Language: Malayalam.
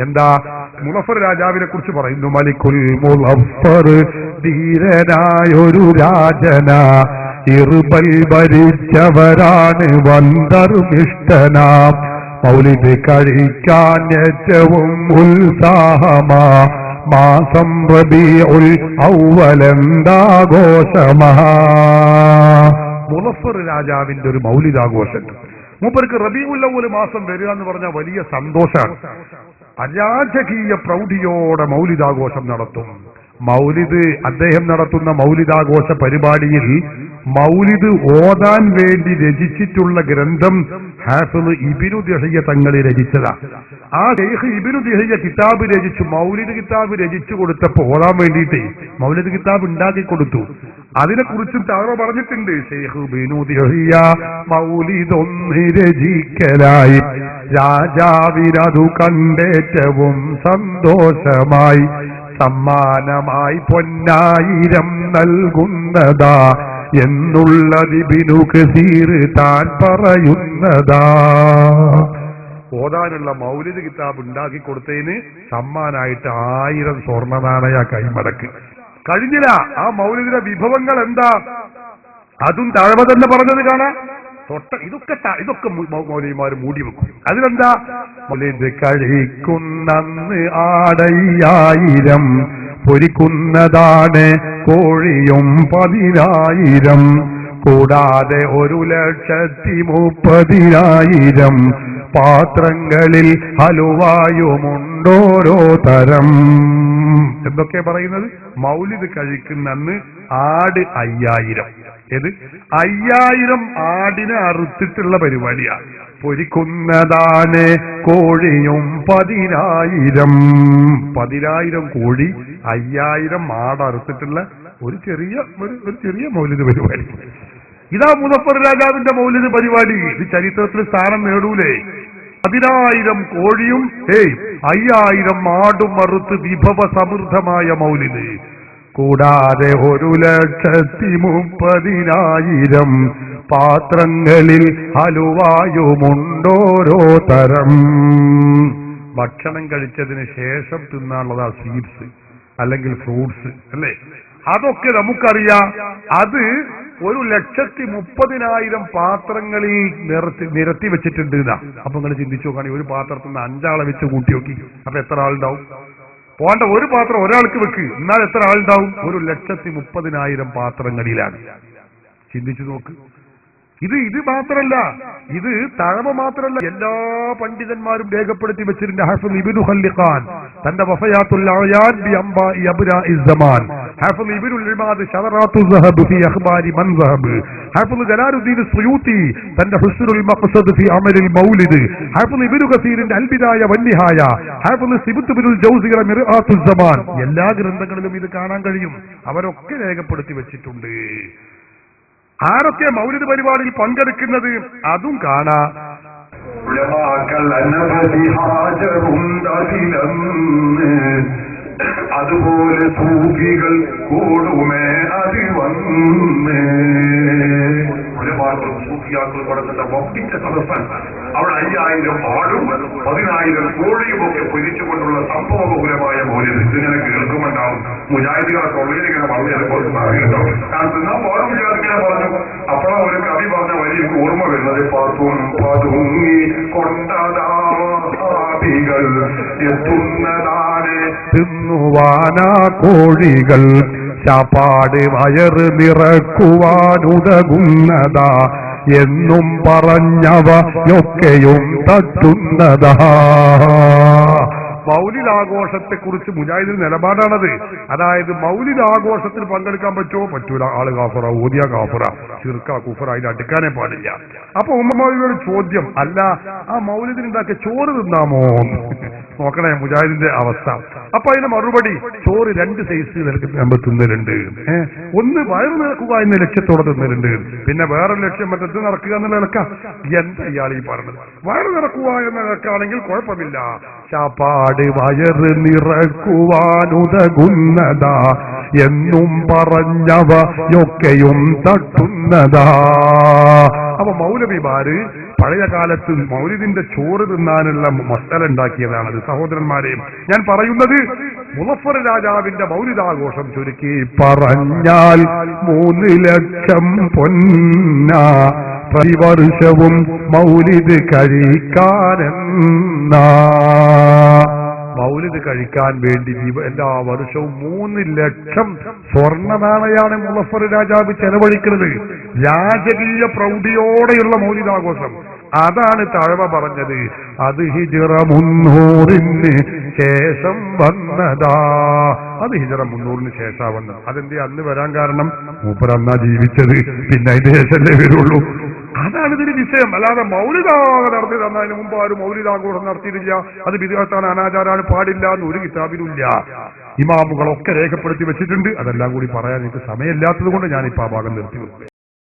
എന്താ? മുളഫർ രാജാവിനെ കുറിച്ച് പറയുന്നു. മലിക്കുൽ മുളഫർ ധീരനായൊരു രാജന, ഇർബൽ ഭരിച്ചവരാണ് വന്ദർമിഷ്ടനാം. മൗലിദ് കഴിക്കാൻ ഏറ്റവും ഉത്സാഹമാ മാസം റബീഉൽ അവ്വലെന്താഘോഷമാ. മുളഫർ രാജാവിന്റെ ഒരു മൗലിദാഘോഷം. മൂപ്പർക്ക് റബീഉൽ അവ്വൽ മാസം വരിക എന്ന് പറഞ്ഞാൽ വലിയ സന്തോഷമാണ്. അരാജകീയ പ്രൗഢിയോടെ മൗലിദാഘോഷം നടത്തും. മൗലിദ് അദ്ദേഹം നടത്തുന്ന മൗലിദാഘോഷ പരിപാടിയിൽ മൗലിദ് ഓതാൻ വേണ്ടി രചിച്ചിട്ടുള്ള ഗ്രന്ഥം ഹാഫിള് ഇബ്നു ദിഹ്യ തങ്ങൾ രചിച്ചതാ. ആ ശൈഖ് ഇബ്നു ദിഹ്യ കിതാബ് രചിച്ചു. മൗലിദ് കിതാബ് രചിച്ചു കൊടുത്തപ്പോ ഓതാൻ വേണ്ടിയിട്ട് മൗലിദ് കിതാബ് ഉണ്ടാക്കി കൊടുത്തു. അതിനെക്കുറിച്ചും താഴെ പറഞ്ഞിട്ടുണ്ട്. ശൈഖ് ഇബ്നു ദിഹ്യ മൗലിദൊന്ന് രചിക്കലായി രാജാവിനതു കണ്ടേറ്റവും സന്തോഷമായി സമ്മാനമായി പൊന്നായിരം നൽകുന്നതാ എന്നുള്ളത് ഇബ്നു കസീർ താൻ പറയുന്നതാ. ഓതാനുള്ള മൗലിദ് കിതാബ് ഉണ്ടാക്കി കൊടുത്തതിന് സമ്മാനായിട്ട് 1000 സ്വർണ്ണ നാണയ കൈമടക്ക്. കഴിഞ്ഞില്ല. ആ മൗലിദിന്റെ വിഭവങ്ങൾ എന്താ? അതും താഴെ തന്നെ പറഞ്ഞത് കാണാം. ഇതൊക്കെ മൗലവിമാർ മൂടി വെക്കും. അതിലെന്താ? മൗലിദ് കഴിക്കുന്നന്ന് 6000 പൊരിക്കുന്നതാണ് കോഴിയും 10000 കൂടാതെ 1,30,000 പാത്രങ്ങളിൽ ഹലുവായുമുണ്ടോരോ തരം. എന്തൊക്കെ പറയുന്നത്? മൗലിദ് കഴിക്കുന്നന്ന് ആട് 5000. ഏത്? 5000 ആടിനെ അറുത്തിട്ടുള്ള പരിപാടിയാണ്. പൊരിക്കുന്നതാണ് കോഴിയും 10000 കോഴി 5000 ആട് അറുത്തിട്ടുള്ള ഒരു ചെറിയ മൗലിദ് പരിപാടി. ഇതാ മുളഫർ രാജാവിന്റെ മൗലിദ് പരിപാടി. ഇത് ചരിത്രത്തിൽ സ്ഥാനം നേടൂലേ? 10000 കോഴിയും 5000 ആടും അറുത്ത് വിഭവ സമൃദ്ധമായ മൗലിദ്. കൂടാതെ 1,30,000 പാത്രങ്ങളിൽ ഹലുവായുമുണ്ടോരോ തരം. ഭക്ഷണം കഴിച്ചതിന് ശേഷം തിന്നാനുള്ളതാ സ്വീറ്റ്സ് അല്ലെങ്കിൽ ഫ്രൂട്ട്സ് അല്ലേ? അതൊക്കെ നമുക്കറിയാം. അത് 1,30,000 പാത്രങ്ങളിൽ നിരത്തി വെച്ചിട്ടുണ്ട്. അപ്പൊ നിങ്ങൾ ചിന്തിച്ചു നോക്കുകയാണെങ്കിൽ ഒരു പാത്രത്തിൽ നിന്ന് 5 ആളെ വെച്ച് കൂട്ടി നോക്കി. അപ്പൊ എത്ര ആളുണ്ടാവും? പോണ്ട, ഒരു പാത്രം ഒരാൾക്ക് വെക്ക്, എന്നാൽ എത്ര ആളുണ്ടാവും? 1,30,000 പാത്രങ്ങളിലാണ്. ചിന്തിച്ചു നോക്ക്. ഇത് മാത്രല്ല, ഇത് തഴവ മാത്രല്ല, എല്ലാ പണ്ഡിതന്മാരും രേഖപ്പെടുത്തി വെച്ചിട്ടുണ്ട്. ഹാഫിള് ഇബ്നു ഖല്ലിഖാൻ തന്റെ വഫയാത്തുൽ അയാൻ ബി അംബാഇ അബ്നാഇ സമാൻ, ഹാഫിള് ഇബ്നുൽ ഇമാദ് ശദറാത്തുൽ സഹബ് ഫി അഖ്ബാരി മൻ സഹബ്, ഹാഫിള് ജലാലുദ്ദീൻ സുയൂത്തി തന്റെ ഹുസ്നുൽ മഖ്സദ് ഫി അമലിൽ മൗലിദ്, ഹാഫിള് ഇബ്നു കസീറിന്റെ അൽ ബിദായ വന്നിഹായ, ഹാഫിള് സിബ്ത് ഇബ്നുൽ ജൗസിയുടെ മിർആത്തുൽ സമാൻ, എല്ലാ ഗ്രന്ഥങ്ങളിലും ഇത് കാണാൻ കഴിയും. അവരൊക്കെ രേഖപ്പെടുത്തി വെച്ചിട്ടുണ്ട്. ആരൊക്കെ മൗലിദ് പരിപാടിയിൽ പങ്കെടുക്കുന്നത് അതും കാണാം. അതുപോലെ സൂഫികൾ കൂടുമേ അത് വന്ന് സൂഫിയാക്കൾ കൊടുക്കുന്ന വമ്പിച്ച സദസ്സാണ്. അവിടെ 5000 ആടും 10000 കോഴിയും ഒക്കെ പൊരിച്ചുകൊണ്ടുള്ള സംഭവബഹുലമായ മൗലിദ്. ഇതിങ്ങനെ കേൾക്കുമുണ്ടാവും. മുജാഹിദികളെ തൊള്ളയിലിങ്ങനെ പറഞ്ഞത് കുറച്ച് പറയുന്നുണ്ടാവും. കാരണം തിന്നാൻ പോലും മുജാഹിദിനെ പറഞ്ഞു. അപ്പോഴാ ഒരു കവി പറഞ്ഞ വരി ഓർമ്മ വരുന്നത്, പതുങ്ങി കൊണ്ടതാപികൾ എത്തുന്നതാണ് തിന്നുവാനാ കോഴികൾ ചാപ്പാട് വയറ് നിറക്കുവാനുതകുന്നതാ എന്നും പറഞ്ഞവയൊക്കെയും തട്ടുന്നതാ. മൗലിദാഘോഷത്തെ കുറിച്ച് മുജാഹിദിന്റെ നിലപാടാണത്. അതായത് മൗലിദാഘോഷത്തിൽ പങ്കെടുക്കാൻ പറ്റുമോ? പറ്റൂല. ആള് കാഫറ, ഓതിയ കാഫറ, ശിർക്ക, കുഫറ, അതിൽ അടുക്കാനേ പാടില്ല. അപ്പൊ ഉമ്മമാരുടെ ചോദ്യം, അല്ല ആ മൗലിദിന് ഉണ്ടാക്കിയ ചോറ് തിന്നാമോ? നോക്കണേ മുജാഹിദിന്റെ അവസ്ഥ. അപ്പൊ അതിന്റെ മറുപടി, ചോറ് 2 സൈസ് നമ്മൾ തിന്നലുണ്ട്. ഒന്ന് വയറ് നിറക്കുക എന്ന ലക്ഷ്യത്തോടെ തിന്നലുണ്ട്. പിന്നെ വേറെ ലക്ഷ്യം മറ്റത് നടക്കുക എന്നുള്ള ഇലക്കാം. എന്താ ഇയാൾ ഈ പറഞ്ഞത്? വയറ് നിറക്കുക എന്ന ഇലക്കാണെങ്കിൽ കുഴപ്പമില്ല. ചാപ്പാട് വയറ് നിറക്കുവാനുതകുന്നതാ എന്നും പറഞ്ഞവയൊക്കെയും തട്ടുന്നതാ. അപ്പൊ മൗലവിമാര് പഴയ കാലത്ത് മൗലിദിന്റെ ചോറ് തിന്നാനുള്ള മസാല ഉണ്ടാക്കിയതാണത്. സഹോദരന്മാരെയും ഞാൻ പറയുന്നത്, മുളഫർ രാജാവിന്റെ മൗലിദാഘോഷം ചുരുക്കി പറഞ്ഞാൽ 3 ലക്ഷം പൊന്ന പ്രതിവർഷവും മൗലിദ് കഴിക്കാനെന്നാ. മൗലിദ് കഴിക്കാൻ വേണ്ടി എല്ലാ വർഷവും 3 ലക്ഷം സ്വർണ്ണ നാണയാണ് മുളഫർ രാജാവ് ചെലവഴിക്കുന്നത്. രാജകീയ പ്രൗഢിയോടെയുള്ള മൗലിദാഘോഷം. അതാണ് തഴവ പറഞ്ഞത്, അത് ഹിജ്റ 300 ശേഷം വന്നതാ. അത് ഹിജ്റ 300 ശേഷം വന്നത്. അതെന്തേ അന്ന് വരാൻ കാരണം? മൂപ്പർ അന്നാ ജീവിച്ചത്, പിന്നെ അതിന്റെ ശേഷമല്ലേ വരുള്ളൂ. അതാണ് ഇതിന് വിഷയം. അല്ലാതെ മൗലിദാഘോഷം നടത്തി തന്നതിന് മുമ്പ് ആരും മൗലിദാഘോഷം നടത്തിയിട്ടില്ല, അത് ബിദ്അത്താണ്, അനാചാരാണ്, പാടില്ല എന്ന് ഒരു കിതാബിലുമില്ല. ഇമാമുകളൊക്കെ രേഖപ്പെടുത്തി വെച്ചിട്ടുണ്ട്. അതെല്ലാം കൂടി പറയാൻ എനിക്ക് സമയമില്ലാത്തത് കൊണ്ട് ഞാനിപ്പോ ആ ഭാഗം നിർത്തി.